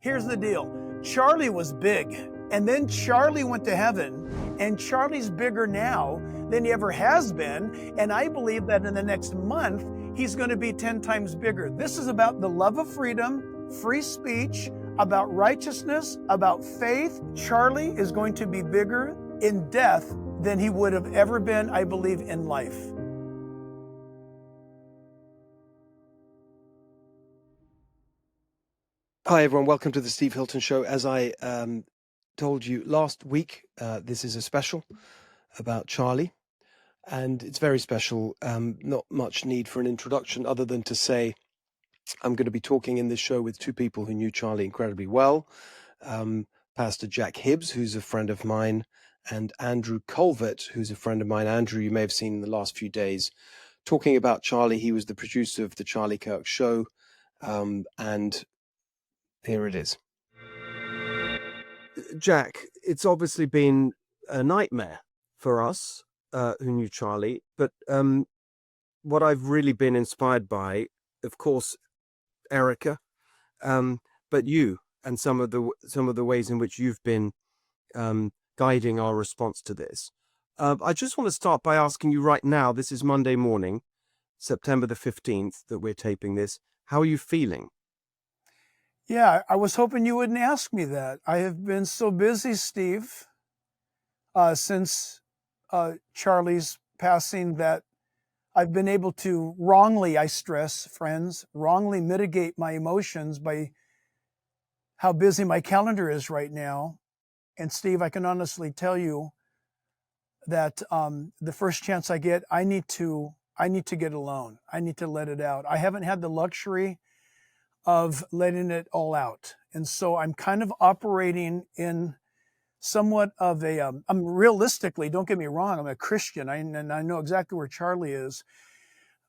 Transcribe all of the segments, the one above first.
Here's the deal. Charlie was big, and then Charlie went to heaven, and Charlie's bigger now than he ever has been. And I believe that in the next month, he's going to be 10 times bigger. This is about the love of freedom, free speech, about righteousness, about faith. Charlie is going to be bigger in death than he would have ever been, I believe, in life. Hi, everyone. Welcome to the Steve Hilton Show. As I told you last week, this is a special about Charlie, and it's very special. Not much need for an introduction other than to say I'm going to be talking in this show with two people who knew Charlie incredibly well. Pastor Jack Hibbs, who's a friend of mine, and Andrew Kolvet, who's a friend of mine. Andrew, you may have seen in the last few days talking about Charlie. He was the producer of the Charlie Kirk show, and here it is. Jack, it's obviously been a nightmare for us who knew Charlie, but what I've really been inspired by, of course, Erica, but you and some of the ways in which you've been guiding our response to this. I just want to start by asking you right now, this is Monday morning, September the 15th that we're taping this. How are you feeling? Yeah, I was hoping you wouldn't ask me that. I have been so busy, Steve, since Charlie's passing that I've been able to wrongly, I stress, friends, wrongly mitigate my emotions by how busy my calendar is right now. And Steve, I can honestly tell you that the first chance I get, I need to get alone. I need to let it out. I haven't had the luxury of letting it all out. And so I'm kind of operating in somewhat of a, I'm realistically, don't get me wrong, I'm a Christian, and I know exactly where Charlie is,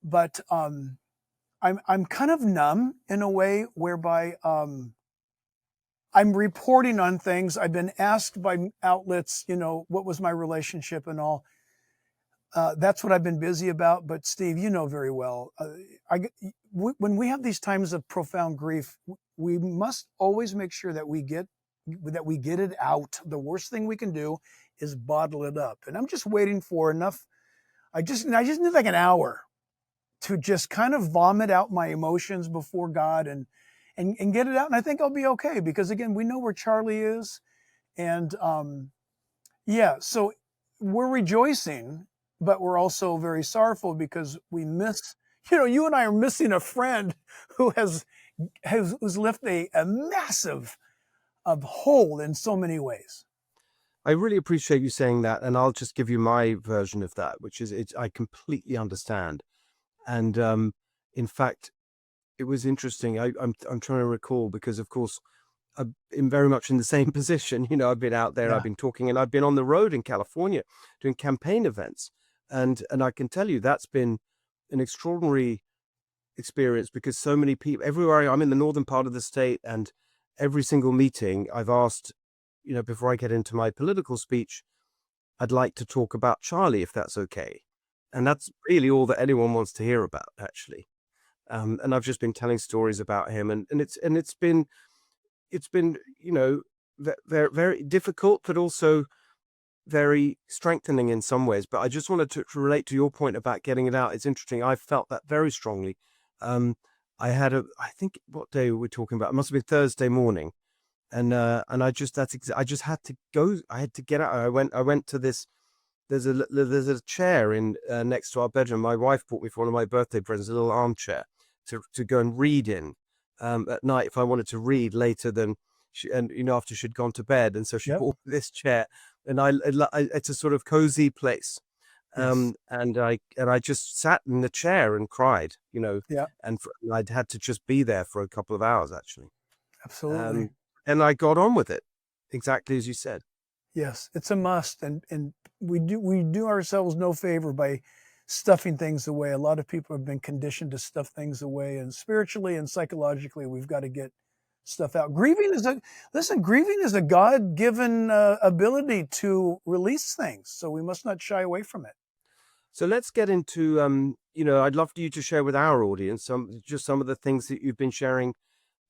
but I'm kind of numb in a way whereby I'm reporting on things. I've been asked by outlets, what was my relationship and all. That's what I've been busy about. But Steve, you know very well, when we have these times of profound grief, we must always make sure that we get it out. The worst thing we can do is bottle it up. And I'm just waiting for enough. I just need like an hour to just kind of vomit out my emotions before God and get it out. And I think I'll be okay, because again, we know where Charlie is. And so we're rejoicing, but we're also very sorrowful because we miss, you and I are missing a friend who has left a massive hole in so many ways. I really appreciate you saying that, and I'll just give you my version of that, which is I completely understand. And in fact, it was interesting. I'm trying to recall, because of course I'm very much in the same position. I've been out there, I've been talking, and I've been on the road in California doing campaign events. And I can tell you that's been an extraordinary experience, because so many people everywhere. I'm in the northern part of the state, and every single meeting I've asked, before I get into my political speech, I'd like to talk about Charlie, if that's okay. And that's really all that anyone wants to hear about, actually. And I've just been telling stories about him, and it's been very, very difficult, but also very strengthening in some ways. But I just wanted to relate to your point about getting it out. It's interesting. I felt that very strongly. I had I think, what day were we talking about? It must have been Thursday morning. And I just had to go. I had to get out. I went to this. There's a chair in next to our bedroom. My wife bought me for one of my birthday presents, a little armchair to go and read in at night if I wanted to read later than after she'd gone to bed. And so she bought this chair, and it's a sort of cozy place. Yes. And I just sat in the chair and cried, and I'd had to just be there for a couple of hours, actually. Absolutely. And I got on with it, exactly as you said. Yes, it's a must, and we do ourselves no favor by stuffing things away. A lot of people have been conditioned to stuff things away, and spiritually and psychologically, we've got to get stuff out. Grieving is a God-given ability to release things, so we must not shy away from it. So let's get into, I'd love for you to share with our audience some of the things that you've been sharing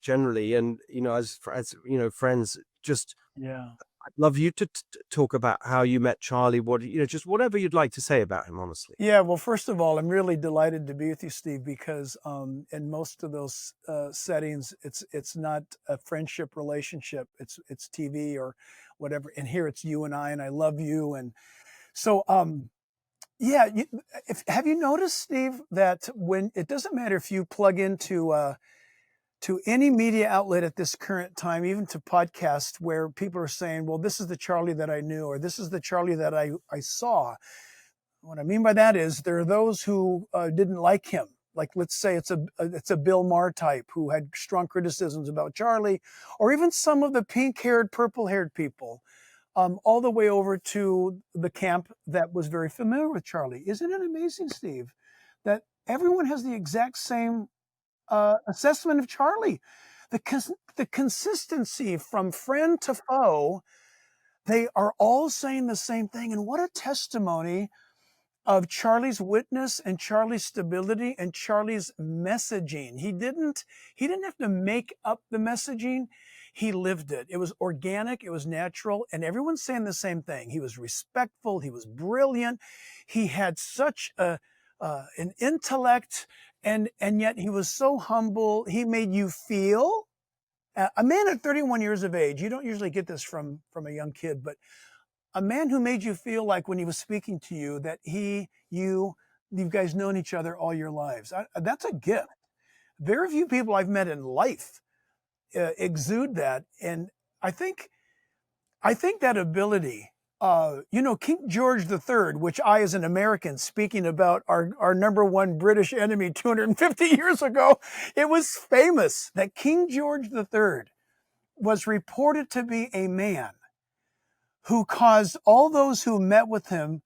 generally, and as friends, just Yeah. I'd love you to talk about how you met Charlie. What just whatever you'd like to say about him, honestly. Yeah, well, first of all, I'm really delighted to be with you, Steve, because in most of those settings, it's not a friendship relationship. It's TV or whatever, and here it's you and I love you, and so yeah. If have you noticed, Steve, that when it doesn't matter if you plug into to any media outlet at this current time, even to podcasts where people are saying, "Well, this is the Charlie that I knew," or "This is the Charlie that I saw." What I mean by that is there are those who didn't like him. Like, let's say it's a Bill Maher type who had strong criticisms about Charlie, or even some of the pink-haired, purple-haired people, all the way over to the camp that was very familiar with Charlie. Isn't it amazing, Steve, that everyone has the exact same assessment of Charlie? The consistency from friend to foe, they are all saying the same thing. And what a testimony of Charlie's witness and Charlie's stability and Charlie's messaging. He didn't have to make up the messaging. He lived it. It was organic, it was natural, and everyone's saying the same thing. He was respectful, he was brilliant. He had such an intellect, and yet he was so humble. He made you feel a man at 31 years of age. You don't usually get this from a young kid, but a man who made you feel like when he was speaking to you that you guys known each other all your lives. That's a gift. Very few people I've met in life exude that, and I think I think that ability. King George III, which I, as an American, speaking about our number one British enemy 250 years ago, it was famous that King George III was reported to be a man who caused all those who met with him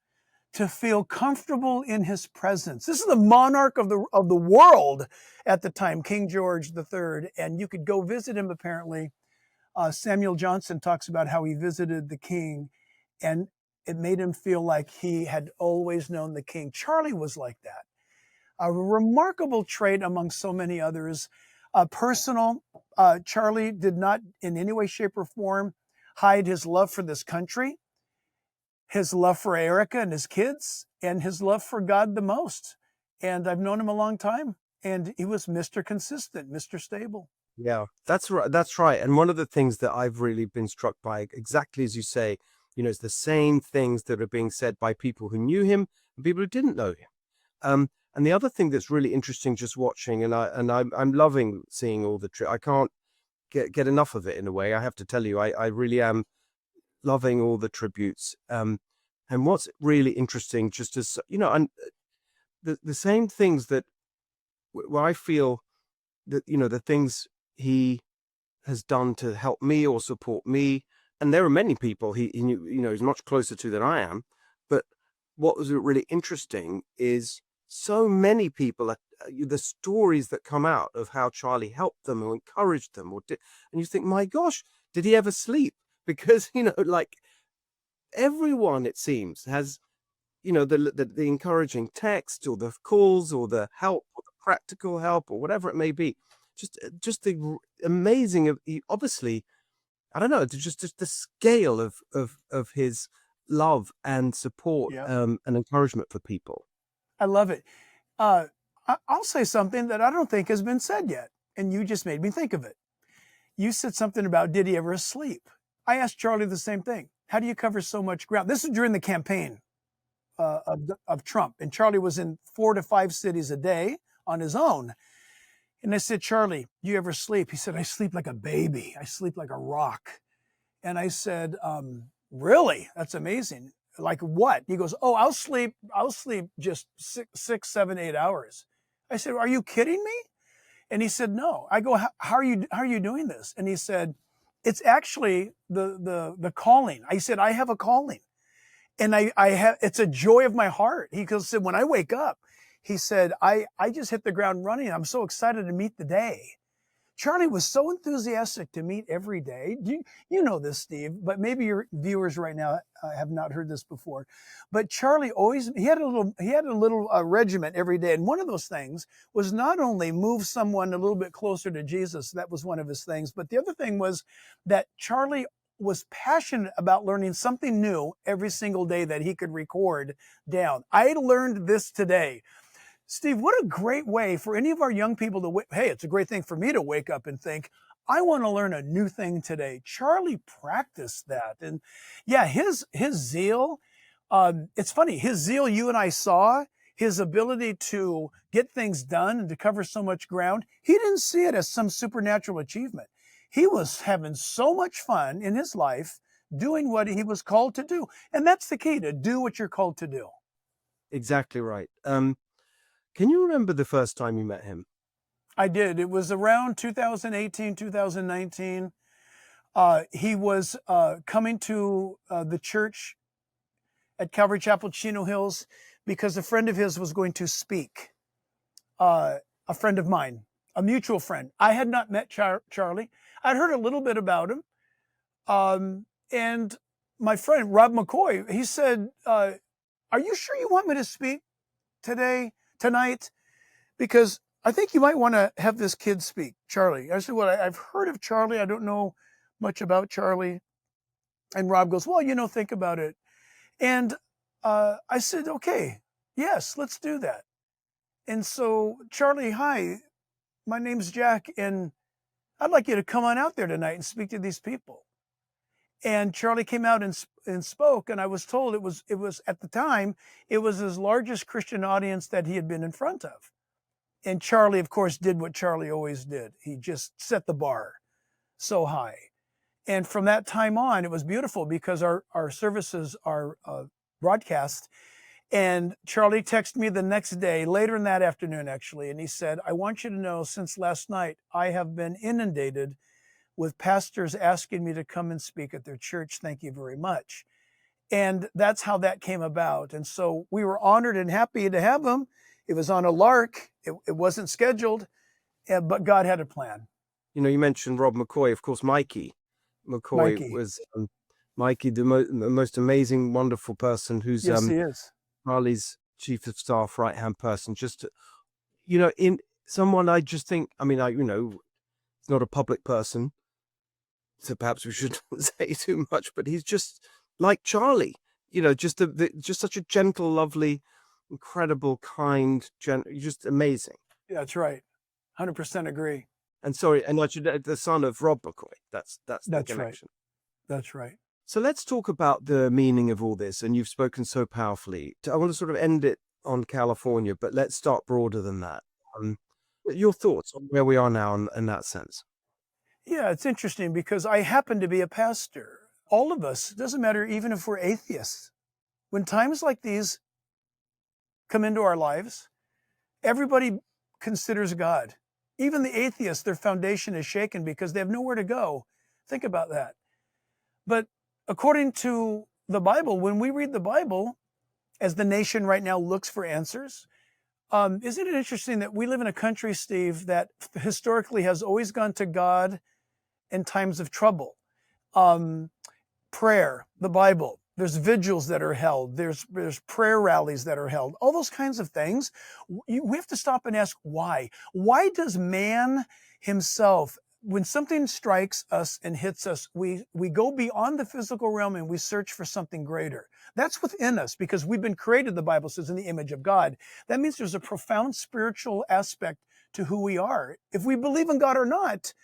to feel comfortable in his presence. This is the monarch of the world at the time, King George III, and you could go visit him. Apparently, Samuel Johnson talks about how he visited the king, and it made him feel like he had always known the king. Charlie was like that. A remarkable trait among so many others. Personal. Charlie did not in any way, shape, or form hide his love for this country, his love for Erica and his kids, and his love for God the most. And I've known him a long time, and he was Mr. Consistent, Mr. Stable. Yeah, that's right. That's right. And one of the things that I've really been struck by, exactly as you say, it's the same things that are being said by people who knew him and people who didn't know him. And the other thing that's really interesting, just watching, and I'm loving seeing all the I can't get enough of it in a way. I have to tell you, I really am loving all the tributes. And what's really interesting, just as and the same things that where I feel that the things he has done to help me or support me, and there are many people he knew, he's much closer to than I am. But what was really interesting is so many people, the stories that come out of how Charlie helped them or encouraged them, and you think, my gosh, did he ever sleep? Because like everyone, it seems, has the encouraging text or the calls or the help or the practical help or whatever it may be. Just the amazing of, obviously, I don't know, just the scale of his love and support, Yeah. and encouragement for people. I love it. I'll say something that I don't think has been said yet, and you just made me think of it. You said something about, did he ever sleep? I asked Charlie the same thing. How do you cover so much ground? This is during the campaign of Trump, and Charlie was in 4 to 5 cities a day on his own. And I said, Charlie, do you ever sleep? He said, I sleep like a baby. I sleep like a rock. And I said, really? That's amazing. Like what? He goes, oh, I'll sleep just 6, 7, 8 hours. I said, are you kidding me? And he said, no. I go, how are you doing this? And he said, it's actually the calling. I said, I have a calling. And I have, it's a joy of my heart. He said, when I wake up, he said, I just hit the ground running. I'm so excited to meet the day. Charlie was so enthusiastic to meet every day. You know this, Steve, but maybe your viewers right now have not heard this before. But Charlie always he had a little regiment every day, and one of those things was not only move someone a little bit closer to Jesus. That was one of his things, but the other thing was that Charlie was passionate about learning something new every single day that he could record down. I learned this today. Steve, what a great way for any of our young people to, hey, it's a great thing for me to wake up and think, I want to learn a new thing today. Charlie practiced that. And yeah, his zeal, it's funny, his zeal you and I saw, his ability to get things done and to cover so much ground, he didn't see it as some supernatural achievement. He was having so much fun in his life doing what he was called to do. And that's the key, to do what you're called to do. Exactly right. Can you remember the first time you met him? I did. It was around 2018, 2019. He was coming to the church at Calvary Chapel, Chino Hills, because a friend of his was going to speak. A friend of mine, a mutual friend. I had not met Charlie. I'd heard a little bit about him. And my friend, Rob McCoy, he said, are you sure you want me to speak tonight? Because I think you might want to have this kid speak, Charlie. I said, well, I've heard of Charlie. I don't know much about Charlie. And Rob goes, well, think about it. And I said, okay, yes, let's do that. And so, Charlie, hi, my name's Jack, and I'd like you to come on out there tonight and speak to these people. And Charlie came out and spoke, and I was told it was at the time, it was his largest Christian audience that he had been in front of. And Charlie, of course, did what Charlie always did. He just set the bar so high. And from that time on, it was beautiful because our services are broadcast. And Charlie texted me the next day, later in that afternoon, actually, and he said, I want you to know, since last night, I have been inundated with pastors asking me to come and speak at their church. Thank you very much. And that's how that came about. And so we were honored and happy to have him. It was on a lark. It wasn't scheduled, but God had a plan. You mentioned Rob McCoy. Of course, Mikey McCoy was Mikey, the most amazing, wonderful person who's yes, he is. Charlie's chief of staff, right-hand person. Just, in someone I just think, it's not a public person, so perhaps we shouldn't say too much, but he's just like Charlie, just just such a gentle, lovely, incredible, kind, just amazing. Yeah, that's right. 100% agree. And sorry, and the son of Rob McCoy. That's the connection. Right. That's right. So let's talk about the meaning of all this. And you've spoken so powerfully. I want to sort of end it on California, but let's start broader than that. Your thoughts on where we are now in that sense? Yeah, it's interesting because I happen to be a pastor. All of us, it doesn't matter even if we're atheists. When times like these come into our lives, everybody considers God. Even the atheists, their foundation is shaken because they have nowhere to go. Think about that. But according to the Bible, when we read the Bible, as the nation right now looks for answers, isn't it interesting that we live in a country, Steve, that historically has always gone to God in times of trouble? Prayer, the Bible, there's vigils that are held, there's prayer rallies that are held, all those kinds of things. We have to stop and ask why. Why does man himself, when something strikes us and hits us, we go beyond the physical realm and we search for something greater? That's within us because we've been created, the Bible says, in the image of God. That means there's a profound spiritual aspect to who we are. If we believe in God or not,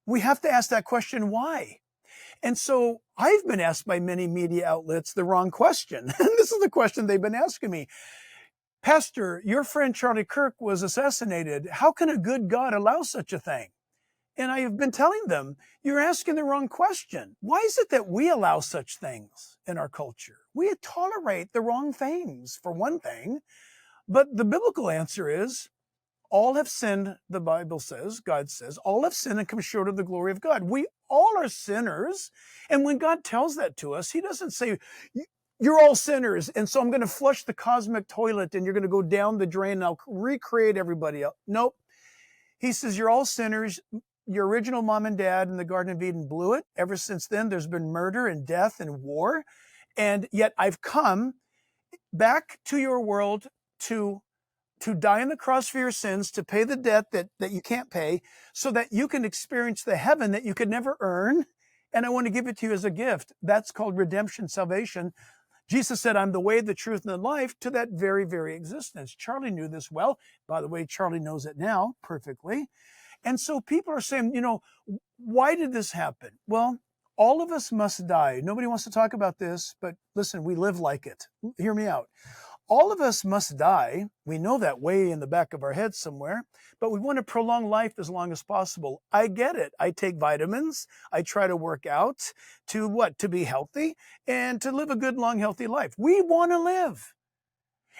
we have to ask that question, why? And so I've been asked by many media outlets the wrong question. And this is the question they've been asking me. Pastor, your friend Charlie Kirk was assassinated. How can a good God allow such a thing? And I have been telling them, you're asking the wrong question. Why is it that we allow such things in our culture? We tolerate the wrong things, for one thing. But the biblical answer is, all have sinned, the Bible says, God says, all have sinned and come short of the glory of God. We all are sinners. And when God tells that to us, he doesn't say, you're all sinners, and so I'm going to flush the cosmic toilet and you're going to go down the drain and I'll recreate everybody else. Nope. He says, you're all sinners. your original mom and dad in the Garden of Eden blew it. Ever since then, there's been murder and death and war. And yet I've come back to your world to die on the cross for your sins, to pay the debt that you can't pay, so that you can experience the heaven that you could never earn. And I want to give it to you as a gift. That's called redemption, salvation. Jesus said, I'm the way, the truth, and the life to that very, very existence. Charlie knew this well. By the way, Charlie knows it now perfectly. And so people are saying, why did this happen? Well, all of us must die. Nobody wants to talk about this, but listen, we live like it. Hear me out. All of us must die. We know that way in the back of our heads somewhere, but we want to prolong life as long as possible. I get it. I take vitamins. I try to work out to what? To be healthy and to live a good, long, healthy life. We want to live.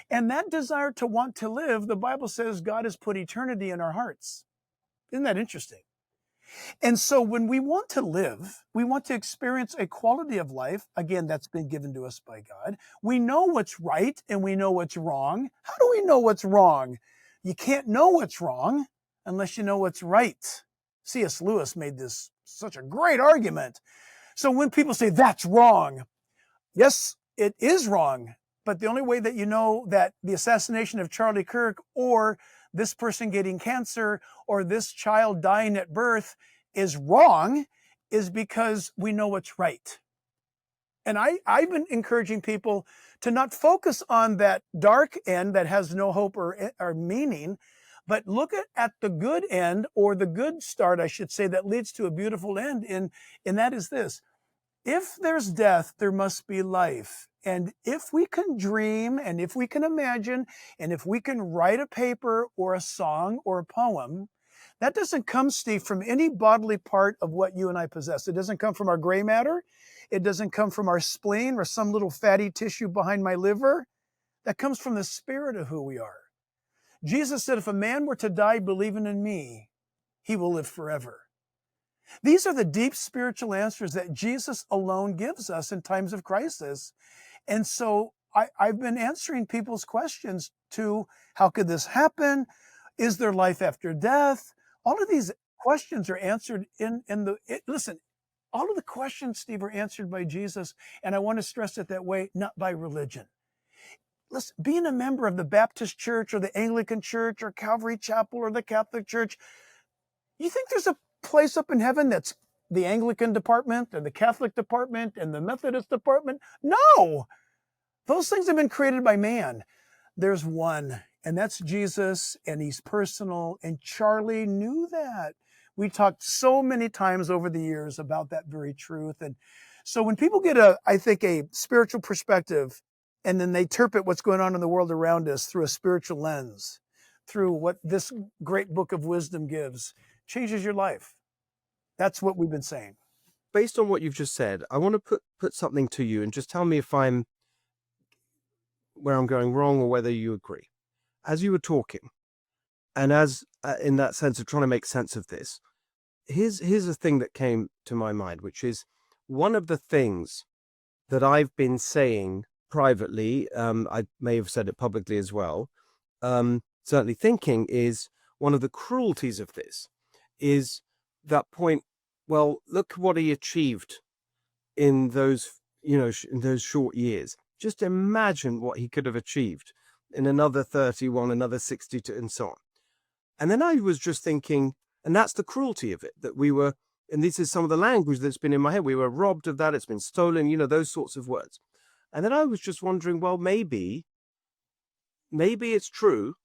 And that desire to want to live, the Bible says God has put eternity in our hearts. Isn't that interesting? And so when we want to live, we want to experience a quality of life, again, that's been given to us by God. We know what's right and we know what's wrong. How do we know what's wrong? You can't know what's wrong unless you know what's right. C.S. Lewis made this such a great argument. So when people say that's wrong, yes, it is wrong. But the only way that you know that the assassination of Charlie Kirk or this person getting cancer or this child dying at birth is wrong is because we know what's right. And I've been encouraging people to not focus on that dark end that has no hope or meaning, but look at the good end, or the good start, I should say, that leads to a beautiful end. And that is this. If there's death, there must be life. And if we can dream, and if we can imagine, and if we can write a paper or a song or a poem, that doesn't come, Steve, from any bodily part of what you and I possess. It doesn't come from our gray matter. It doesn't come from our spleen or some little fatty tissue behind my liver. That comes from the spirit of who we are. Jesus said, if a man were to die believing in me, he will live forever. These are the deep spiritual answers that Jesus alone gives us in times of crisis. And so I've been answering people's questions to, how could this happen? Is there life after death? All of these questions are answered listen, all of the questions, Steve, are answered by Jesus. And I want to stress it that way, not by religion. Listen, being a member of the Baptist Church or the Anglican Church or Calvary Chapel or the Catholic Church, you think there's a place up in heaven that's the Anglican department and the Catholic department and the Methodist department? No, those things have been created by man. There's one, and that's Jesus, and he's personal. And Charlie knew that. We talked so many times over the years about that very truth. And so when people get I think a spiritual perspective, and then they interpret what's going on in the world around us through a spiritual lens, through what this great book of wisdom gives, changes your life. That's what we've been saying. Based on what you've just said, I want to put something to you and just tell me if I'm where I'm going wrong or whether you agree. As you were talking, and as in that sense of trying to make sense of this, here's a thing that came to my mind, which is one of the things that I've been saying privately, I may have said it publicly as well, certainly thinking, is one of the cruelties of this is that point, well, look what he achieved in those, in those short years. Just imagine what he could have achieved in another 31, another 62, and so on. And then I was just thinking, and that's the cruelty of it, that we were, and this is some of the language that's been in my head, we were robbed of that, it's been stolen, those sorts of words. And then I was just wondering, well, maybe it's true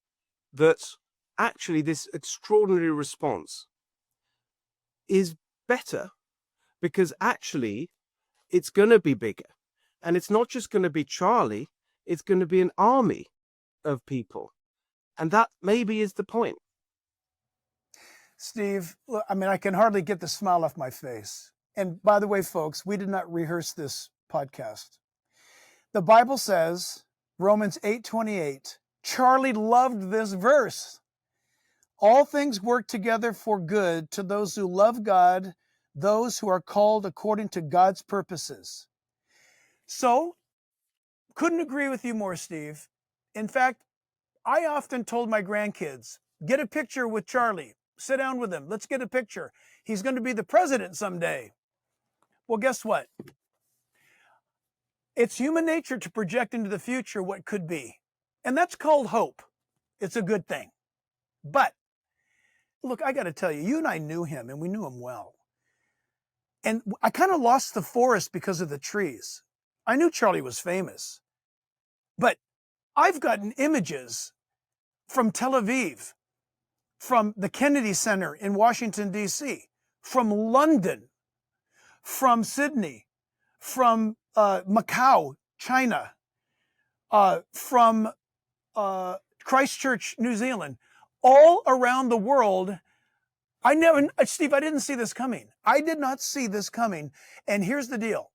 that actually this extraordinary response is better, because actually it's going to be bigger. And it's not just going to be Charlie, it's going to be an army of people. And that maybe is the point. Steve, look, I can hardly get the smile off my face. And by the way, folks, we did not rehearse this podcast. The Bible says, Romans 8:28, Charlie loved this verse. All things work together for good to those who love God, those who are called according to God's purposes. So, couldn't agree with you more, Steve. In fact, I often told my grandkids, get a picture with Charlie. sit down with him. Let's get a picture. He's going to be the president someday. Well, guess what? It's human nature to project into the future what could be. And that's called hope. It's a good thing. But look, I got to tell you, you and I knew him and we knew him well. And I kind of lost the forest because of the trees. I knew Charlie was famous, but I've gotten images from Tel Aviv, from the Kennedy Center in Washington, D.C., from London, from Sydney, from Macau, China, from Christchurch, New Zealand, all around the world. Steve, I didn't see this coming. I did not see this coming. And here's the deal.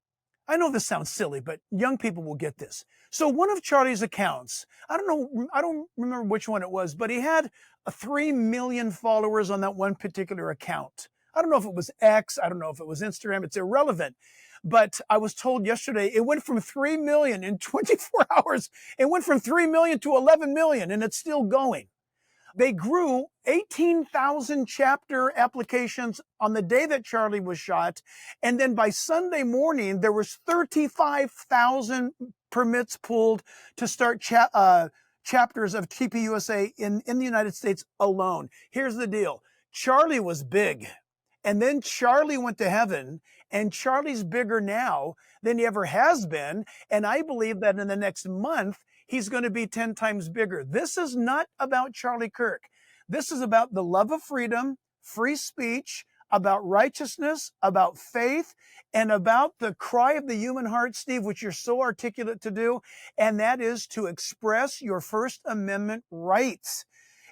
I know this sounds silly, but young people will get this. So one of Charlie's accounts, I don't remember which one it was, but he had 3 million followers on that one particular account. I don't know if it was X, I don't know if it was Instagram, it's irrelevant. But I was told yesterday it went from 3 million in 24 hours. It went from 3 million to 11 million, and it's still going. They grew 18,000 chapter applications on the day that Charlie was shot. And then by Sunday morning, there was 35,000 permits pulled to start chapters of TPUSA in the United States alone. Here's the deal. Charlie was big. And then Charlie went to heaven, and Charlie's bigger now than he ever has been. And I believe that in the next month, he's going to be 10 times bigger. This is not about Charlie Kirk. This is about the love of freedom, free speech, about righteousness, about faith, and about the cry of the human heart, Steve, which you're so articulate to do, and that is to express your First Amendment rights.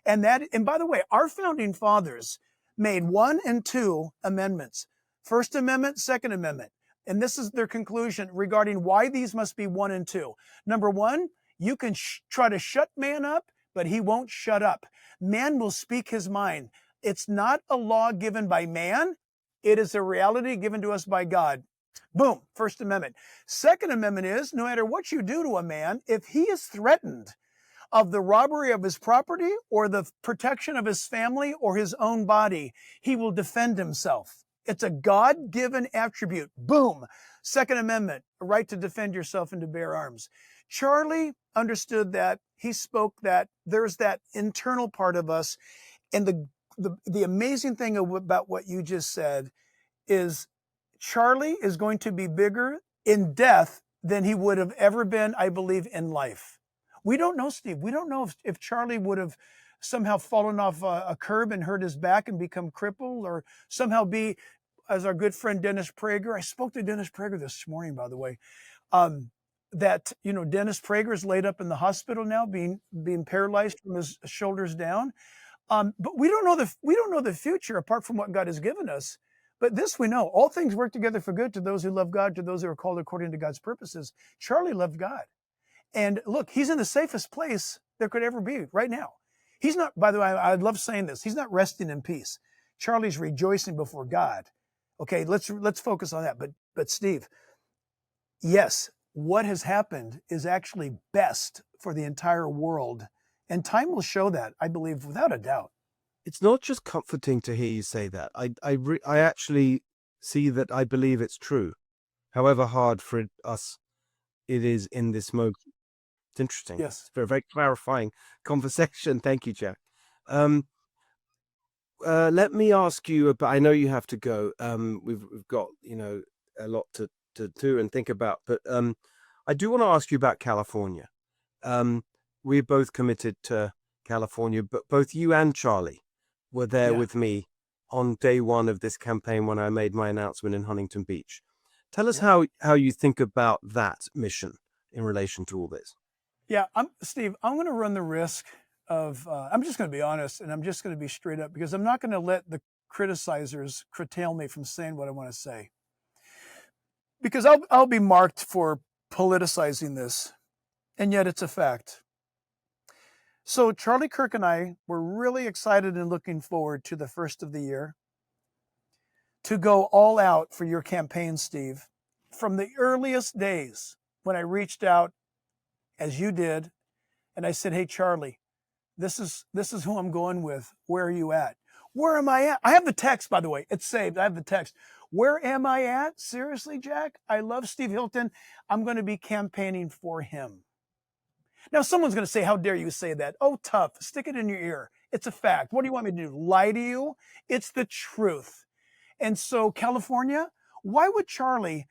And by the way, our founding fathers made 1 and 2 amendments. First Amendment, Second Amendment. And this is their conclusion regarding why these must be 1 and 2. Number 1, you can try to shut man up, but he won't shut up. Man will speak his mind. It's not a law given by man. It is a reality given to us by God. Boom, First Amendment. Second Amendment is, no matter what you do to a man, if he is threatened of the robbery of his property or the protection of his family or his own body, he will defend himself. It's a God-given attribute. Boom. Second Amendment, a right to defend yourself and to bear arms. Charlie understood that. He spoke that. There's that internal part of us. And the amazing thing about what you just said is Charlie is going to be bigger in death than he would have ever been, I believe, in life. We don't know, Steve. We don't know if Charlie would have somehow fallen off a curb and hurt his back and become crippled, or somehow be, as our good friend Dennis Prager. I spoke to Dennis Prager this morning, by the way. That, Dennis Prager is laid up in the hospital now, being paralyzed from his shoulders down. But we don't know the future apart from what God has given us. But this we know: all things work together for good to those who love God, to those who are called according to God's purposes. Charlie loved God. And look, he's in the safest place there could ever be right now. He's not, by the way, I love saying this, he's not resting in peace. Charlie's rejoicing before God. Okay, let's focus on that. But Steve, yes, what has happened is actually best for the entire world. And time will show that, I believe, without a doubt. It's not just comforting to hear you say that. I actually see that I believe it's true, however hard for us it is in this moment. It's interesting. Yes. It's a very clarifying conversation. Thank you, Jack. Let me ask you about, I know you have to go. We've got, a lot to do and think about, but I do want to ask you about California. We're both committed to California, but both you and Charlie were there with me on day 1 of this campaign when I made my announcement in Huntington Beach. Tell us how you think about that mission in relation to all this. Yeah, Steve, I'm going to run the risk of, I'm just going to be honest, and I'm just going to be straight up, because I'm not going to let the criticizers curtail me from saying what I want to say. Because I'll be marked for politicizing this, and yet it's a fact. So Charlie Kirk and I were really excited and looking forward to the first of the year to go all out for your campaign, Steve. From the earliest days when I reached out, as you did, and I said, hey, Charlie, this is who I'm going with. Where are you at? Where am I at? I have the text, by the way. It's saved. I have the text. Where am I at? Seriously, Jack? I love Steve Hilton. I'm going to be campaigning for him. Now, someone's going to say, how dare you say that? Oh, tough. Stick it in your ear. It's a fact. What do you want me to do? Lie to you? It's the truth. And so, California, why would Charlie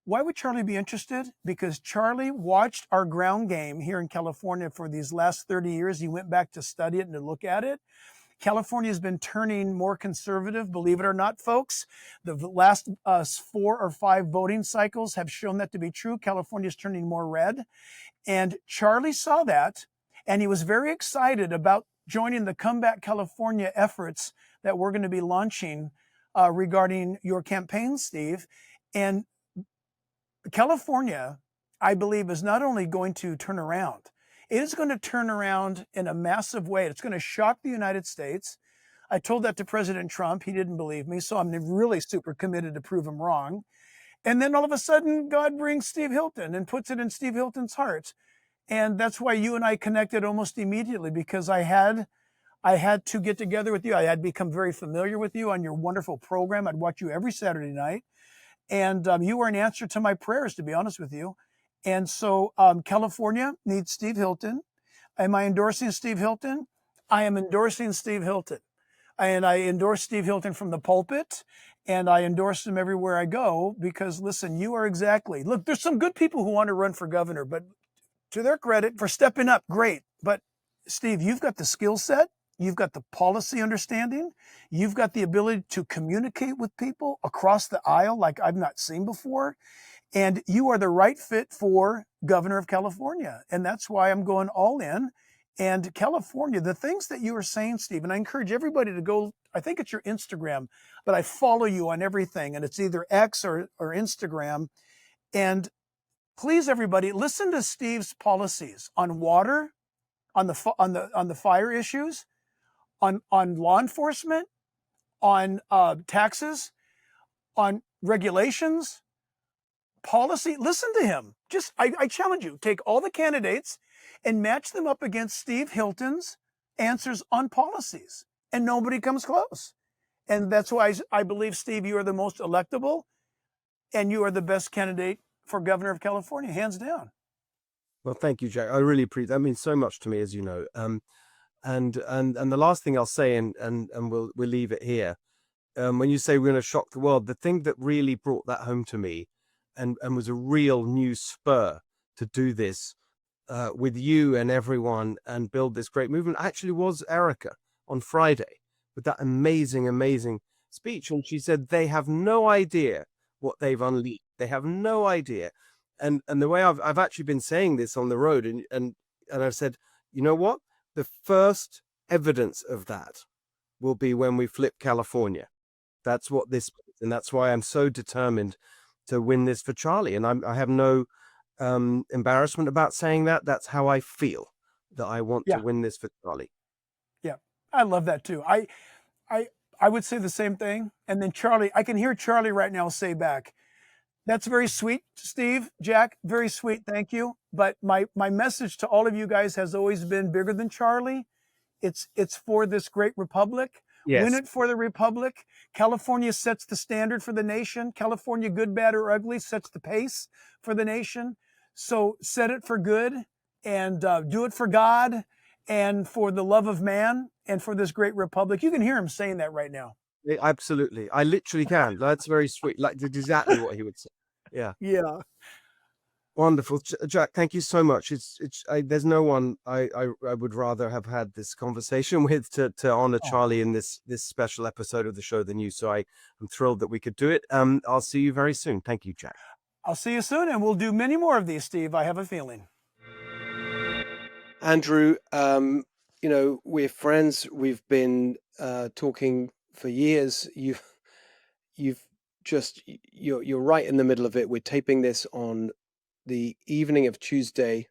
be interested? Because Charlie watched our ground game here in California for these last 30 years. He went back to study it and to look at it. California has been turning more conservative, believe it or not, folks. The last 4 or 5 voting cycles have shown that to be true. California is turning more red. And Charlie saw that, and he was very excited about joining the Comeback California efforts that we're going to be launching regarding your campaign, Steve. And California, I believe, is not only going to turn around, it is going to turn around in a massive way. It's going to shock the United States. I told that to President Trump. He didn't believe me, so I'm really super committed to prove him wrong. And then all of a sudden, God brings Steve Hilton and puts it in Steve Hilton's heart. And that's why you and I connected almost immediately, because I had to get together with you. I had become very familiar with you on your wonderful program. I'd watch you every Saturday night. And you were an answer to my prayers, to be honest with you. And so California needs Steve Hilton. Am I endorsing Steve Hilton? I am endorsing Steve Hilton. And I endorse Steve Hilton from the pulpit, and I endorse him everywhere I go because, listen, you are exactly. Look, there's some good people who want to run for governor, but to their credit for stepping up, great. But Steve, you've got the skill set. You've got the policy understanding. You've got the ability to communicate with people across the aisle like I've not seen before. And you are the right fit for governor of California. And that's why I'm going all in. And California, the things that you were saying, Steve, and I encourage everybody to go, I think it's your Instagram, but I follow you on everything. And it's either X or Instagram. And please, everybody, listen to Steve's policies on water, on the fire issues, on law enforcement, on taxes, on regulations, policy. Listen to him. Just I challenge you, take all the candidates and match them up against Steve Hilton's answers on policies, and nobody comes close. And that's why I believe, Steve, you are the most electable, and you are the best candidate for governor of California, hands down. Well, thank you, Jack. I really appreciate that. Means so much to me, as you know. And the last thing I'll say, and we'll leave it here. When you say we're going to shock the world, the thing that really brought that home to me, and was a real new spur to do this with you and everyone and build this great movement, actually was Erica on Friday with that amazing speech. And she said they have no idea what they've unleashed. They have no idea. And the way I've actually been saying this on the road, and I've said, you know what? The first evidence of that will be when we flip California. That's what this, and that's why I'm so determined to win this for Charlie. And I have no embarrassment about saying that. That's how I feel, that I want to win this for Charlie. Yeah, I love that too. I would say the same thing. And then Charlie, I can hear Charlie right now say back, that's very sweet, Steve, Jack, very sweet. Thank you. But my message to all of you guys has always been bigger than Charlie. It's for this great republic. Yes. Win it for the republic. California sets the standard for the nation. California, good, bad, or ugly, sets the pace for the nation. So set it for good and do it for God and for the love of man and for this great republic. You can hear him saying that right now. Absolutely. I literally can. That's very sweet. Like exactly what he would say. Yeah. Yeah. Wonderful. Jack, thank you so much. There's no one I would rather have had this conversation with to honor Charlie in this special episode of the show than you. So I'm thrilled that we could do it. I'll see you very soon. Thank you, Jack. I'll see you soon, and we'll do many more of these, Steve. I have a feeling. Andrew, we're friends. We've been talking for years. You're right in the middle of it. We're taping this on the evening of Tuesday.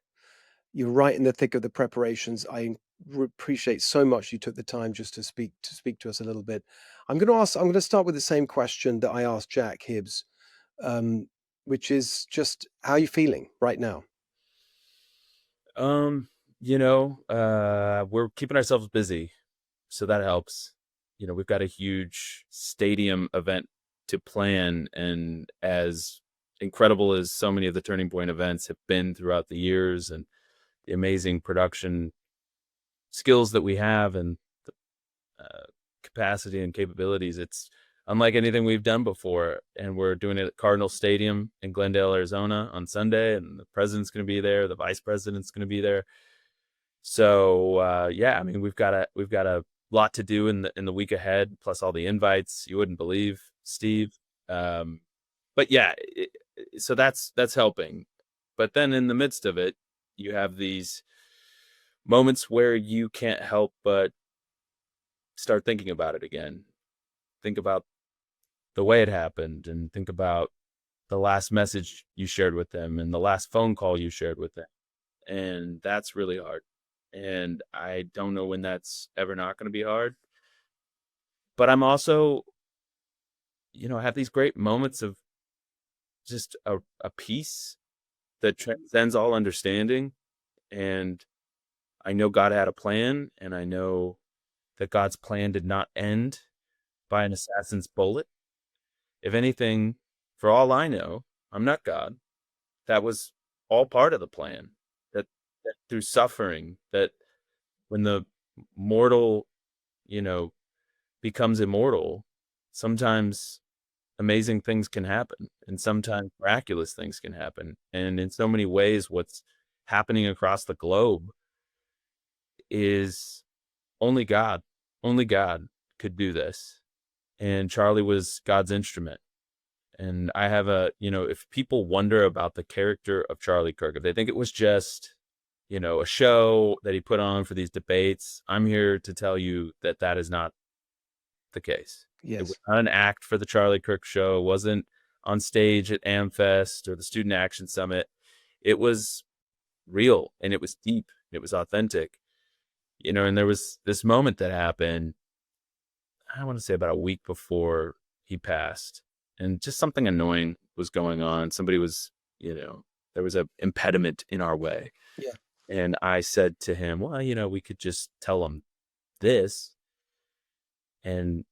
You're right in the thick of the preparations. I appreciate so much you took the time just to speak to us a little bit. I'm going to start with the same question that I asked Jack Hibbs, which is just how are you feeling right now? We're keeping ourselves busy, so that helps. we've got a huge stadium event to plan, and as incredible as so many of the Turning Point events have been throughout the years, and the amazing production skills that we have, and the capacity and capabilities, it's unlike anything we've done before. And we're doing it at Cardinal Stadium in Glendale, Arizona on Sunday, and the president's going to be there, the vice president's going to be there. So yeah, I mean, we've got a lot to do in the week ahead, plus all the invites you wouldn't believe, Steve. But yeah, so that's helping. But then in the midst of it, you have these moments where you can't help but start thinking about it again. Think about the way it happened, and think about the last message you shared with them and the last phone call you shared with them. And that's really hard. And I don't know when that's ever not going to be hard. But I'm also, I have these great moments of just a peace that transcends all understanding. And I know God had a plan, and I know that God's plan did not end by an assassin's bullet. If anything, for all I know, I'm not God. That was all part of the plan. That through suffering, that when the mortal, becomes immortal, sometimes amazing things can happen, and sometimes miraculous things can happen. And in so many ways, what's happening across the globe is only God could do this. And Charlie was God's instrument. And I have if people wonder about the character of Charlie Kirk, if they think it was just, a show that he put on for these debates, I'm here to tell you that that is not the case. It was Yes. not an act for the Charlie Kirk show. It wasn't on stage at AmFest or the Student Action Summit. It was real, and it was deep. It was authentic. And there was this moment that happened, I want to say about a week before he passed, and just something annoying was going on. Somebody was, there was an impediment in our way. Yeah. And I said to him, well, we could just tell him this. And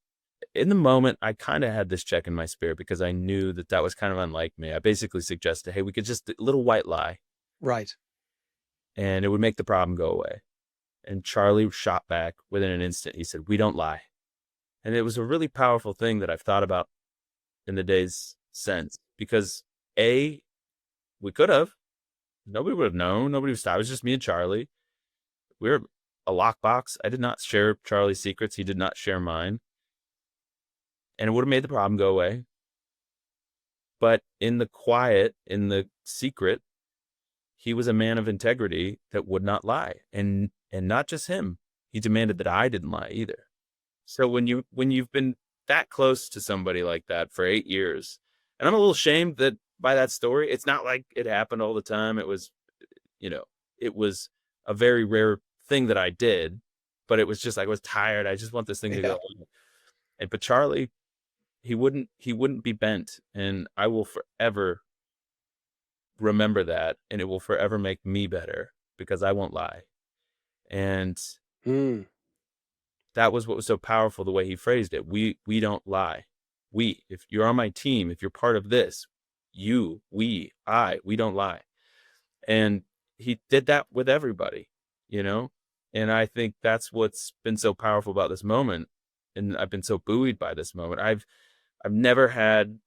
in the moment, I kind of had this check in my spirit, because I knew that that was kind of unlike me. I basically suggested, hey, we could just a little white lie, Right. and it would make the problem go away. And Charlie shot back within an instant. He said, we don't lie. And it was a really powerful thing that I've thought about in the days since, because we could have, nobody would have known. Nobody was, it was just me and Charlie. We were a lockbox. I did not share Charlie's secrets. He did not share mine. And it would have made the problem go away. But in the quiet, in the secret, he was a man of integrity that would not lie. And not just him. He demanded that I didn't lie either. So when you've been that close to somebody like that for 8 years, and I'm a little ashamed that by that story, it's not like it happened all the time. It was, it was a very rare thing that I did, but it was just like, I was tired. I just want this thing to go. But Charlie, he wouldn't be bent, and I will forever remember that, and it will forever make me better, because I won't lie. And that was what was so powerful, the way he phrased it. We don't lie. If you're on my team, if you're part of this, we don't lie. And he did that with everybody, and I think that's what's been so powerful about this moment. And I've been so buoyed by this moment. I've never had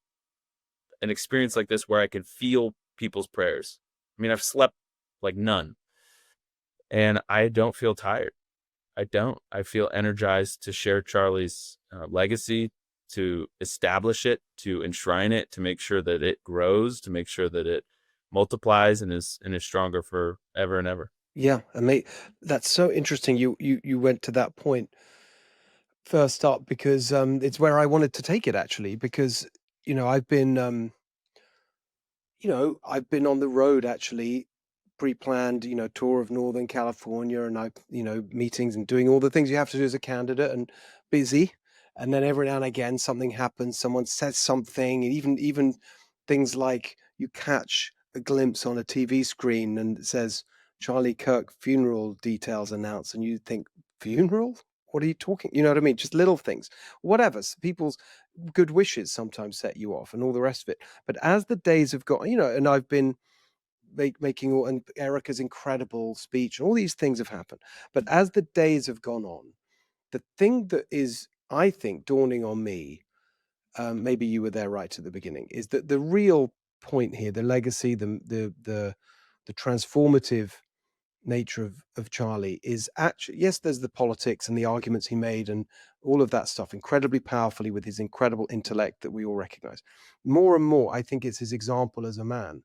an experience like this where I can feel people's prayers. I mean, I've slept like none, and I don't feel tired. I don't. I feel energized to share Charlie's legacy, to establish it, to enshrine it, to make sure that it grows, to make sure that it multiplies and is stronger forever and ever. Yeah, and that's so interesting. You went to that point first up, because it's where I wanted to take it, actually, because I've been I've been on the road, actually, pre-planned, tour of Northern California, and meetings and doing all the things you have to do as a candidate, and busy. And then every now and again something happens, someone says something, and even things like you catch a glimpse on a TV screen and it says Charlie Kirk funeral details announced, and you think, funeral? What are you talking? You know what I mean? Just little things, whatever. People's good wishes sometimes set you off, and all the rest of it. But as the days have gone, and I've been making all, and Erica's incredible speech, and all these things have happened. But as the days have gone on, the thing that is, I think, dawning on me, maybe you were there right at the beginning, is that the real point here, the legacy, the transformative nature of Charlie is actually, yes, there's the politics and the arguments he made and all of that stuff incredibly powerfully with his incredible intellect that we all recognize. More and more, I think it's his example as a man,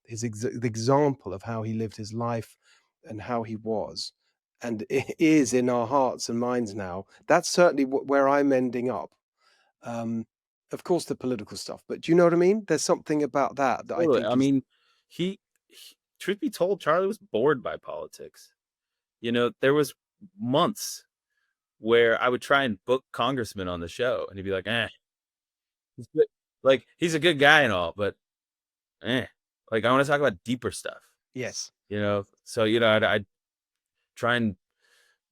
the example of how he lived his life and how he was, and it is in our hearts and minds now. That's certainly where I'm ending up. Of course, the political stuff, but do you know what I mean? There's something about that I Totally. think I mean, he, truth be told, Charlie was bored by politics. There was months where I would try and book congressmen on the show, and he'd be like, he's good. Like, he's a good guy and all, but like, I want to talk about deeper stuff. yes. So I'd try and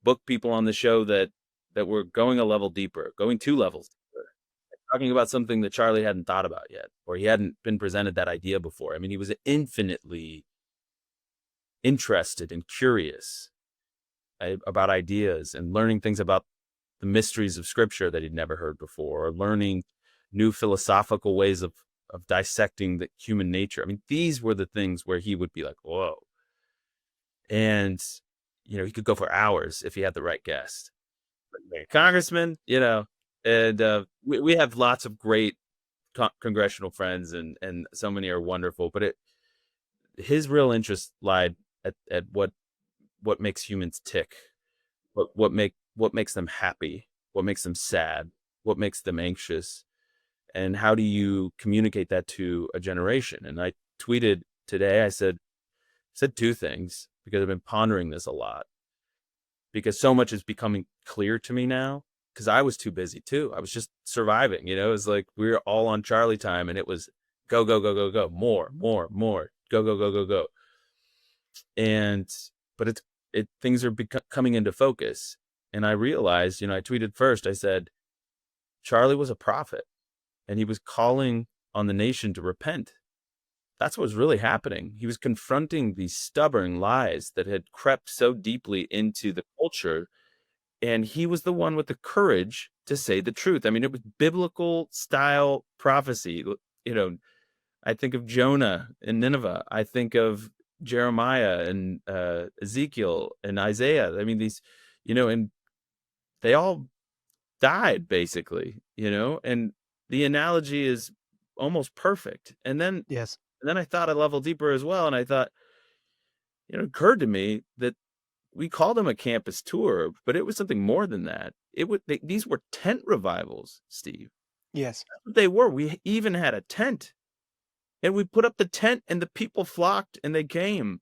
book people on the show that were going a level deeper, going 2 levels deeper, talking about something that Charlie hadn't thought about yet, or he hadn't been presented that idea before. I mean, he was infinitely interested and curious about ideas and learning things about the mysteries of scripture that he'd never heard before, or learning new philosophical ways of dissecting the human nature. I mean, these were the things where he would be like, whoa. And, he could go for hours if he had the right guest. But congressman, and we have lots of great congressional friends, and so many are wonderful, but his real interest lied at what makes humans tick, what makes them happy, what makes them sad, what makes them anxious, and how do you communicate that to a generation? And I tweeted today, I said 2 things, because I've been pondering this a lot, because so much is becoming clear to me now, because I was too busy too. I was just surviving, it was like we were all on Charlie time, and it was go, go, go, go, go, more, go, go, go, go, go. But things are coming into focus. And I realized, I tweeted first, I said, Charlie was a prophet, and he was calling on the nation to repent. That's what was really happening. He was confronting these stubborn lies that had crept so deeply into the culture, and he was the one with the courage to say the truth. I mean, it was biblical style prophecy. I think of Jonah and Nineveh. I think of Jeremiah and Ezekiel and Isaiah. I mean, these, and they all died basically, and the analogy is almost perfect. And then, Yes. and then I thought a level deeper as well. And I thought, it occurred to me that we called them a campus tour, but it was something more than that. These were tent revivals, Steve. Yes. That's what they were. We even had a tent, and we put up the tent, and the people flocked, and they came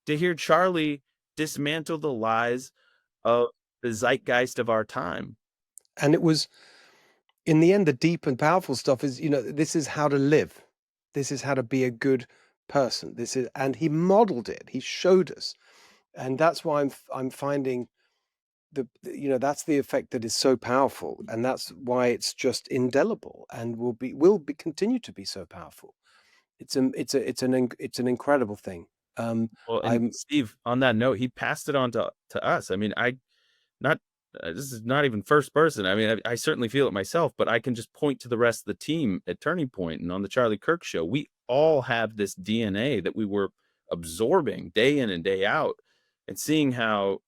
to hear Charlie dismantle the lies of the zeitgeist of our time. And it was, in the end, the deep and powerful stuff is, this is how to live. This is how to be a good person. And he modeled it. He showed us. And that's why I'm finding that's the effect that is so powerful. And that's why it's just indelible and will continue to be so powerful. It's an incredible thing. Well, and Steve, on that note, he passed it on to us. I mean, this is not even first person. I mean, I certainly feel it myself, but I can just point to the rest of the team at Turning Point and on the Charlie Kirk show. We all have this DNA that we were absorbing day in and day out, and seeing how,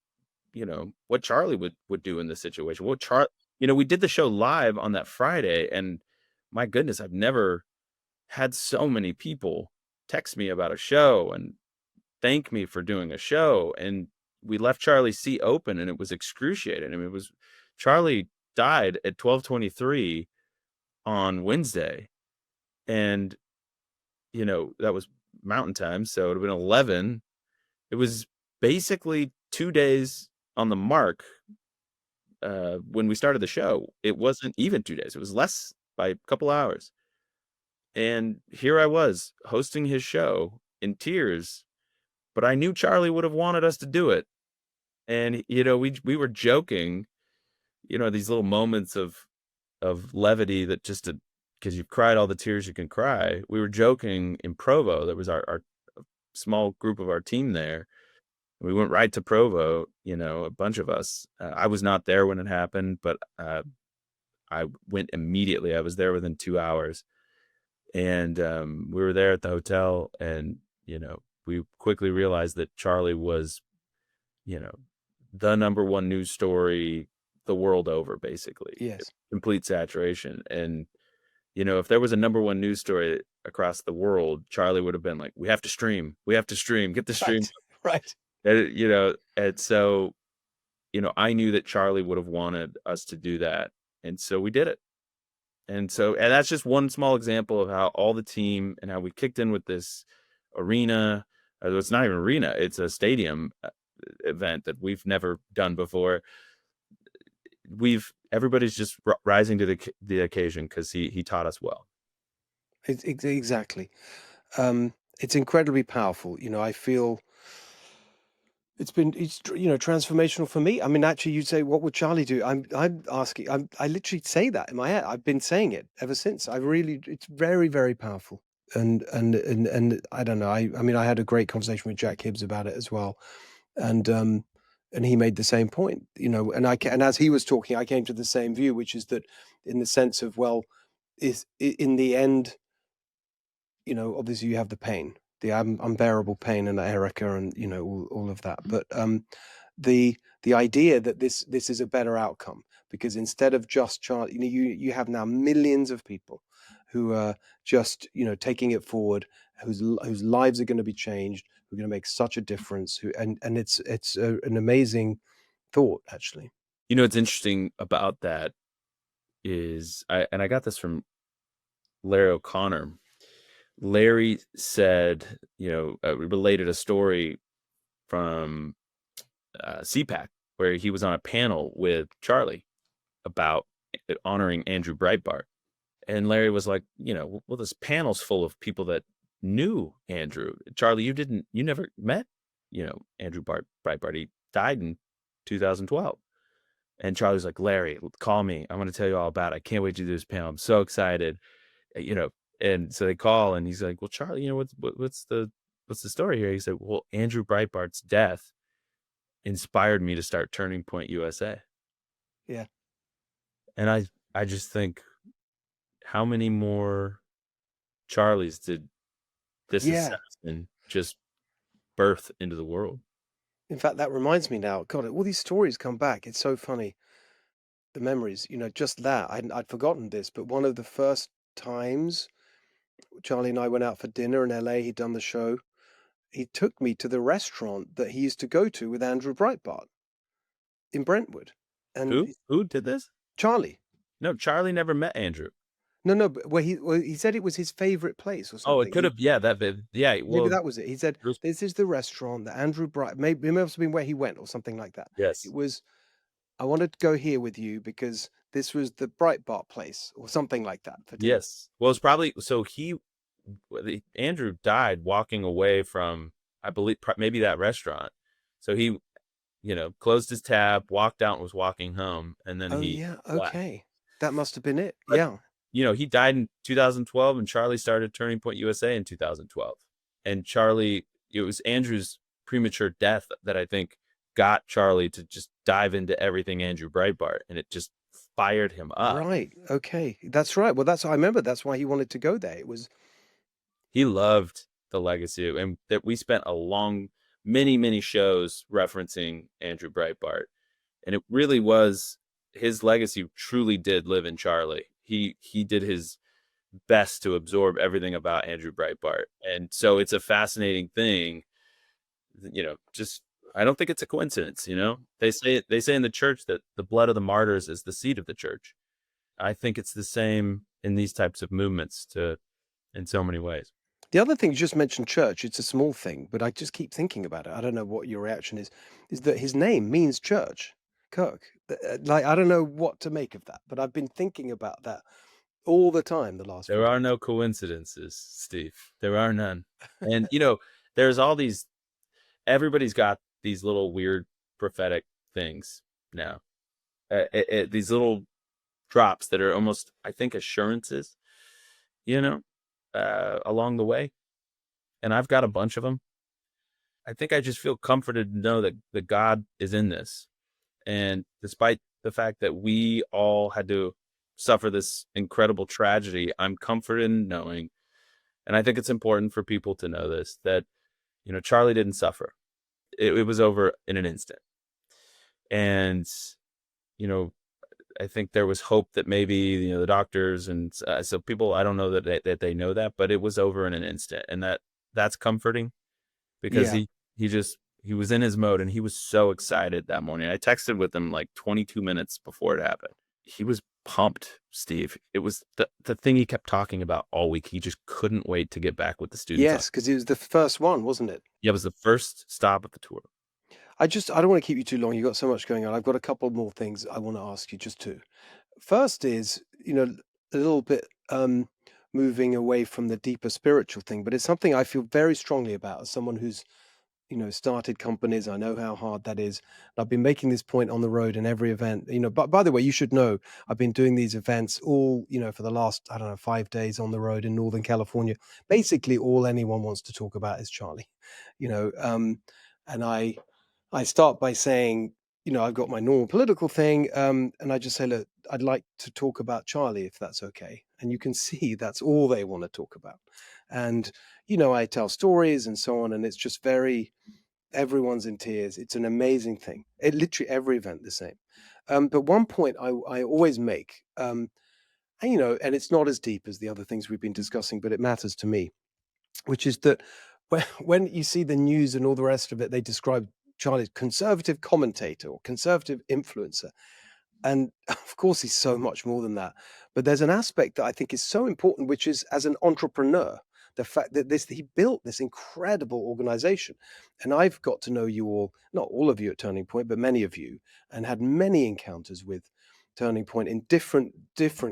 what Charlie would do in this situation. We did the show live on that Friday, and my goodness, I've never had so many people text me about a show and thank me for doing a show. And we left Charlie's seat open, and it was excruciating. I mean, Charlie died at 12:23 on Wednesday, and that was Mountain Time, so it would have been 11. It was basically 2 days on the mark when we started the show. It wasn't even 2 days. It was less by a couple hours. And here I was hosting his show in tears, but I knew Charlie would have wanted us to do it. And, we were joking these little moments of levity that just because you've cried all the tears you can cry. We were joking in Provo. There was our small group of our team there. We went right to Provo, a bunch of us. I was not there when it happened, but I went immediately. I was there within 2 hours. And we were there at the hotel, and, we quickly realized that Charlie was, the number one news story the world over, basically. Yes. Complete saturation. And, if there was a number one news story across the world, Charlie would have been like, we have to stream, get the stream. Right. And, and so, I knew that Charlie would have wanted us to do that. And so we did it. And that's just one small example of how all the team and how we kicked in with this arena. It's not even arena, it's a stadium event that we've never done before. Everybody's just rising to the occasion because he taught us well. Exactly. It's incredibly powerful. I feel it's transformational for me. I mean, actually, you'd say, what would Charlie do? I'm asking, I literally say that in my head. I've been saying it ever since. It's very, very powerful. And I don't know. I mean, I had a great conversation with Jack Hibbs about it as well. And he made the same point, and as he was talking, I came to the same view, which is that in the sense of, well, in the end, obviously you have the pain, the unbearable pain, and Erica, and all of that, but the idea that this is a better outcome, because instead of just Charlie, you have now millions of people who are just taking it forward, whose lives are going to be changed, who are going to make such a difference, and it's an amazing thought, actually. What's interesting about that is I got this from Larry O'Connor. Larry said, related a story from CPAC where he was on a panel with Charlie about honoring Andrew Breitbart. And Larry was like, well, this panel's full of people that knew Andrew. Charlie, you never met, Andrew Breitbart. He died in 2012. And Charlie's like, Larry, call me. I'm going to tell you all about it. I can't wait to do this panel. I'm so excited. And so they call, and he's like, well, Charlie, what's the story here? He said, well, Andrew Breitbart's death inspired me to start Turning Point USA. Yeah. And I just think, how many more Charlies did this assassin just birth into the world? In fact, that reminds me now, God, all these stories come back. It's so funny. The memories, just that. I'd forgotten this, but one of the first times Charlie and I went out for dinner in LA, he'd done the show. He took me to the restaurant that he used to go to with Andrew Breitbart in Brentwood. And who did this? Charlie. No, Charlie never met Andrew. No, but he said it was his favorite place or something. Oh, it could have, maybe that was it. He said, this is the restaurant that Andrew Breitbart, maybe it must have been where he went or something like that. Yes. It was, I wanted to go here with you because this was the Breitbart place or something like that. Yes. Well, it's probably, so Andrew died walking away from, I believe, maybe that restaurant. So he, closed his tab, walked out and was walking home. And then okay. That must have been it. But, yeah. He died in 2012 and Charlie started Turning Point USA in 2012. And Charlie, it was Andrew's premature death that I think got Charlie to just dive into everything Andrew Breitbart, and it just fired him up. Right. Okay. That's right. Well, I remember that's why he wanted to go there. He loved the legacy, and that we spent many shows referencing Andrew Breitbart, and it really was, his legacy truly did live in Charlie. He did his best to absorb everything about Andrew Breitbart, and so it's a fascinating thing. Just, I don't think it's a coincidence. They say in the church that the blood of the martyrs is the seed of the church. I think it's the same in these types of movements in so many ways. The other thing, you just mentioned church. It's a small thing, but I just keep thinking about it. I don't know what your reaction is that his name means church, Kirk. Like, I don't know what to make of that, but I've been thinking about that all the time the last. There are no coincidences, Steve. There are none. And, there's all these, everybody's got these little weird prophetic things now. these little drops that are almost, I think, assurances, along the way. And I've got a bunch of them. I think I just feel comforted to know that God is in this. And despite the fact that we all had to suffer this incredible tragedy, I'm comforted in knowing, and I think it's important for people to know this, that, Charlie didn't suffer. It was over in an instant. And, I think there was hope that maybe, the doctors and so people, I don't know that they know that, but it was over in an instant. And that's comforting, because Yeah. he was in his mode, and he was so excited that morning. I texted with him like 22 minutes before it happened. He was pumped, Steve. It was the thing he kept talking about all week. He just couldn't wait to get back with the students. Yes, because it was the first one, wasn't it? Yeah, it was the first stop of the tour. I don't want to keep you too long. You've got so much going on. I've got a couple more things I want to ask you, just two. First is, a little bit moving away from the deeper spiritual thing, but it's something I feel very strongly about as someone who's, started companies. I know how hard that is. I've been making this point on the road in every event, but by the way, you should know, I've been doing these events all, for the last, I don't know, 5 days on the road in Northern California. Basically, all anyone wants to talk about is Charlie, and I start by saying, I've got my normal political thing, and I just say, look, I'd like to talk about Charlie, if that's okay. And you can see that's all they want to talk about. And, I tell stories and so on, and it's just everyone's in tears. It's an amazing thing. It literally every event the same. But one point I always make, and it's not as deep as the other things we've been discussing, but it matters to me, which is that when you see the news and all the rest of it, they describe Charlie's conservative commentator or conservative influencer. And of course, he's so much more than that. But there's an aspect that I think is so important, which is as an entrepreneur, the fact that he built this incredible organization. And I've got to know you all, not all of you at Turning Point, but many of you, and had many encounters with Turning Point in different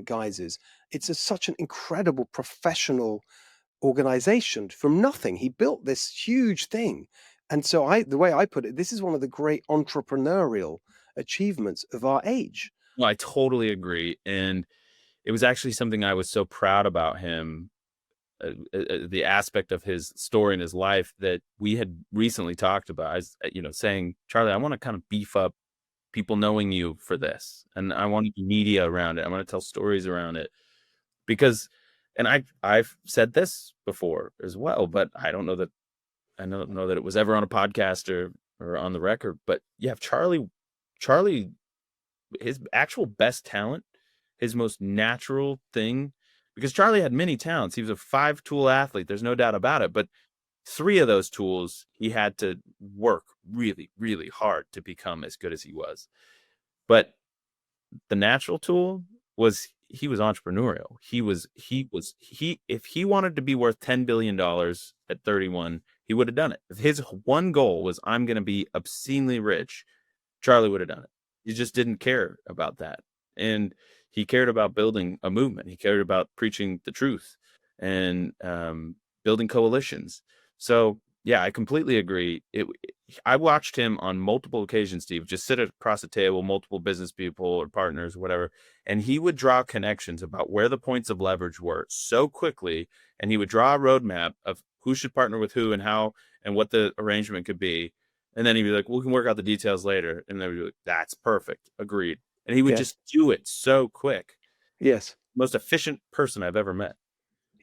guises. It's such an incredible professional organization from nothing. He built this huge thing. And so the way I put it, this is one of the great entrepreneurial achievements of our age. No, I totally agree. And it was actually something I was so proud about him, the aspect of his story in his life that we had recently talked about. I was, saying, Charlie, I want to kind of beef up people knowing you for this. And I want to do media around it. I want to tell stories around it. Because, and I've said this before as well, but I don't know that it was ever on a podcast or on the record. But yeah, Charlie, his actual best talent, his most natural thing, because Charlie had many talents. He was a 5-tool athlete. There's no doubt about it. But 3 of those tools, he had to work really, really hard to become as good as he was. But the natural tool was he was entrepreneurial. If he wanted to be worth $10 billion at 31, he would have done it. If his one goal was, I'm going to be obscenely rich, Charlie would have done it. He just didn't care about that. And he cared about building a movement. He cared about preaching the truth and building coalitions. So yeah, I completely agree. I watched him on multiple occasions, Steve, just sit across the table, multiple business people or partners or whatever, and he would draw connections about where the points of leverage were so quickly, and he would draw a roadmap of who should partner with who and how and what the arrangement could be. And then he'd be like, we can work out the details later. And then we'd be like, that's perfect. Agreed. And he would just do it so quick. Yes. Most efficient person I've ever met.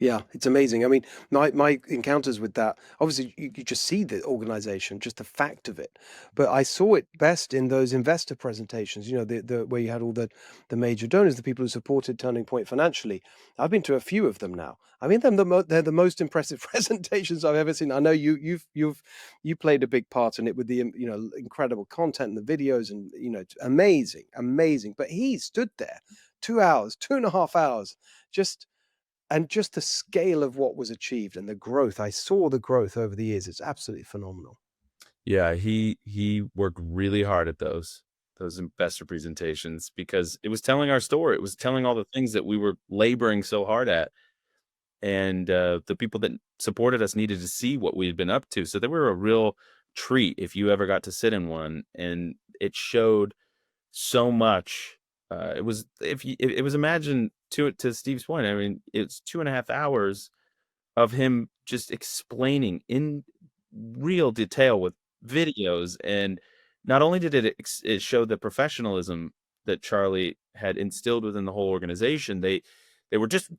Yeah, it's amazing. I mean, my encounters with that, obviously you just see the organization, just the fact of it. But I saw it best in those investor presentations, the where you had all the major donors, the people who supported Turning Point financially. I've been to a few of them now. I mean, they're the most impressive presentations I've ever seen. I know you played a big part in it with the incredible content and the videos and amazing. But he stood there 2 hours, 2.5 hours, just the scale of what was achieved and the growth. I saw the growth over the years. It's absolutely phenomenal. Yeah, he worked really hard at those investor presentations because it was telling our story. It was telling all the things that we were laboring so hard at. And the people that supported us needed to see what we had been up to. So they were a real treat if you ever got to sit in one. And it showed so much. It was it was, imagine, to Steve's point, I mean, it's 2.5 hours of him just explaining in real detail with videos. And not only did it show the professionalism that Charlie had instilled within the whole organization, they were just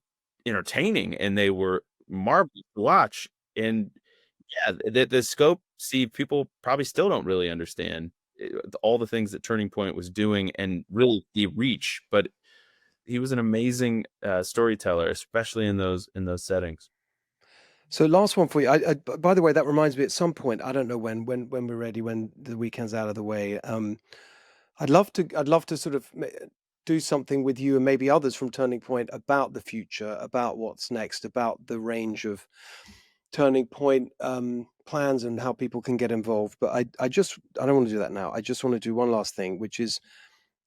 entertaining, and they were marvelous to watch. And yeah, the scope, Steve, people probably still don't really understand all the things that Turning Point was doing, and really the reach. But he was an amazing storyteller, especially in those settings. So last one for you. By the way, that reminds me. At some point, I don't know when we're ready, when the weekend's out of the way. I'd love to sort of do something with you and maybe others from Turning Point about the future, about what's next, about the range of Turning Point plans and how people can get involved. But I don't want to do that now. I just want to do one last thing, which is,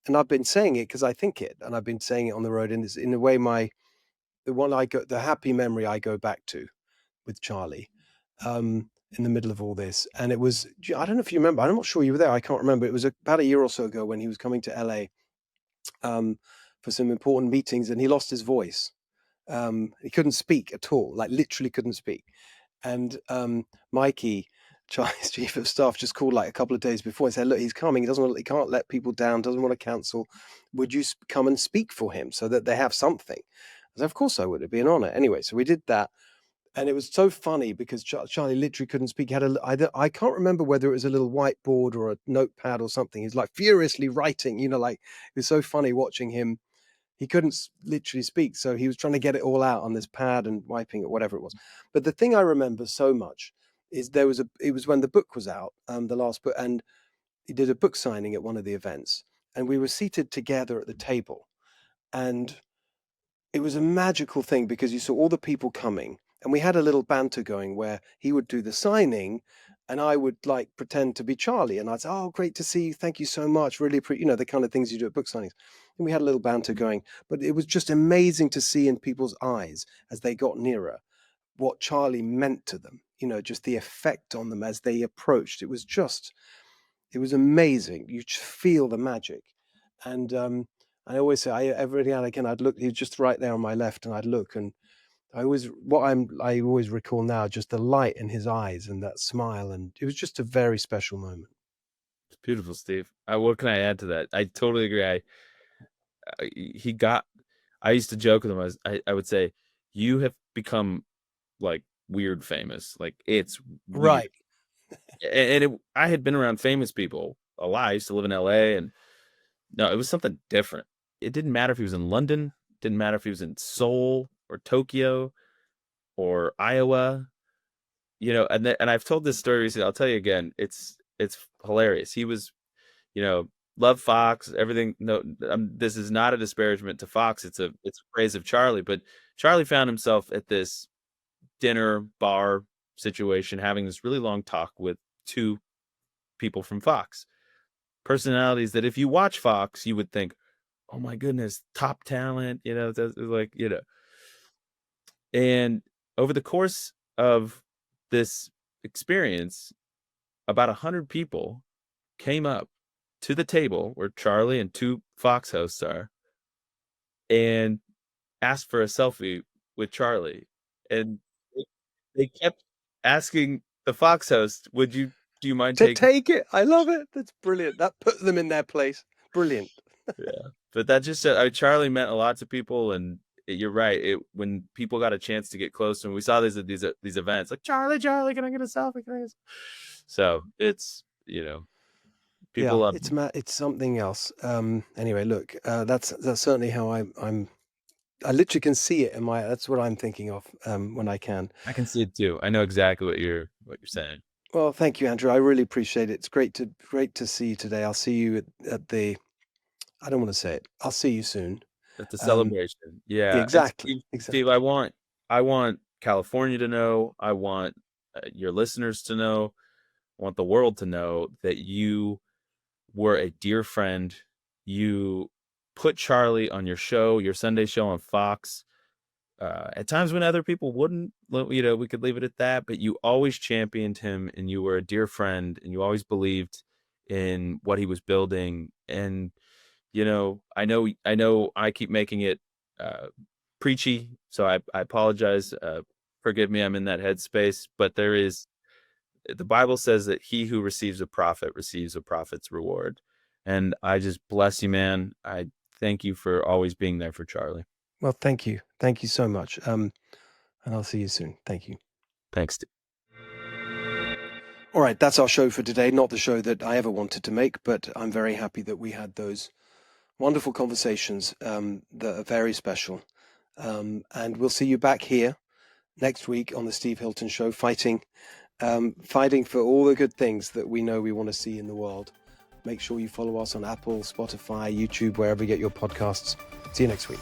and I've been saying it because I think it, and I've been saying it on the road. In this, in a way, the happy memory I go back to with Charlie in the middle of all this. And it was, I don't know if you remember, I'm not sure you were there, I can't remember. It was about a year or so ago when he was coming to LA for some important meetings, and he lost his voice. He couldn't speak at all, like literally couldn't speak. And Mikey, Charlie's chief of staff, just called like a couple of days before and said, look, he's coming. He can't let people down, doesn't want to cancel. Would you come and speak for him so that they have something? I said, of course I would. It'd be an honor. Anyway, so we did that. And it was so funny because Charlie literally couldn't speak. He had I can't remember whether it was a little whiteboard or a notepad or something. He's like furiously writing, like, it was so funny watching him. He couldn't literally speak. So he was trying to get it all out on this pad and wiping it, whatever it was. But the thing I remember so much is it was when the book was out, the last book, and he did a book signing at one of the events, and we were seated together at the table. And it was a magical thing because you saw all the people coming, and we had a little banter going where he would do the signing and I would like pretend to be Charlie, and I'd say, oh, great to see you, thank you so much, really appreciate, the kind of things you do at book signings. And we had a little banter going, but it was just amazing to see in people's eyes as they got nearer what Charlie meant to them, just the effect on them as they approached. It was amazing. You just feel the magic. And I always say, every now and again, I'd look, he was just right there on my left, and I'd look, and I always recall now just the light in his eyes and that smile, and it was just a very special moment. It's beautiful, Steve. What can I add to that? I totally agree. I used to joke with him. I would say, you have become like weird famous. Like, it's weird. Right. And I had been around famous people a lot. I used to live in LA, and no, it was something different. It didn't matter if he was in London, didn't matter if he was in Seoul or Tokyo or Iowa, and I've told this story recently. I'll tell you again. It's hilarious. He was, love Fox, everything. No, this is not a disparagement to Fox. It's a praise of Charlie. But Charlie found himself at this dinner bar situation, having this really long talk with two people from Fox, personalities that if you watch Fox, you would think, oh my goodness, top talent, and over the course of this experience, about 100 people came up to the table where Charlie and two Fox hosts are, and asked for a selfie with Charlie. And they kept asking the Fox host, do you mind to take it? I love it. That's brilliant. That put them in their place. Brilliant. Yeah, but that just Charlie meant a lot to people, and you're right. When people got a chance to get close, and we saw these events, like, Charlie, can I get a selfie? So it's people love it. It's something else. Anyway, look, that's certainly how I literally can see it in my. That's what I'm thinking of when I can. I can see it too. I know exactly what you're saying. Well, thank you, Andrew. I really appreciate it. It's great to see you today. I'll see you at the. I don't want to say it. I'll see you soon at the celebration. Yeah, exactly. Steve, I want California to know. I want your listeners to know. I want the world to know that you were a dear friend. You put Charlie on your show, your Sunday show on Fox. At times when other people wouldn't, we could leave it at that, but you always championed him, and you were a dear friend, and you always believed in what he was building. And I know I keep making it preachy, so I apologize. Forgive me, I'm in that headspace, but the Bible says that he who receives a prophet receives a prophet's reward. And I just bless you, man. I thank you for always being there for Charlie. Well, thank you. Thank you so much. And I'll see you soon. Thank you. Thanks, Steve. All right, that's our show for today. Not the show that I ever wanted to make, but I'm very happy that we had those wonderful conversations that are very special. And we'll see you back here next week on the Steve Hilton Show, fighting for all the good things that we know we want to see in the world. Make sure you follow us on Apple, Spotify, YouTube, wherever you get your podcasts. See you next week.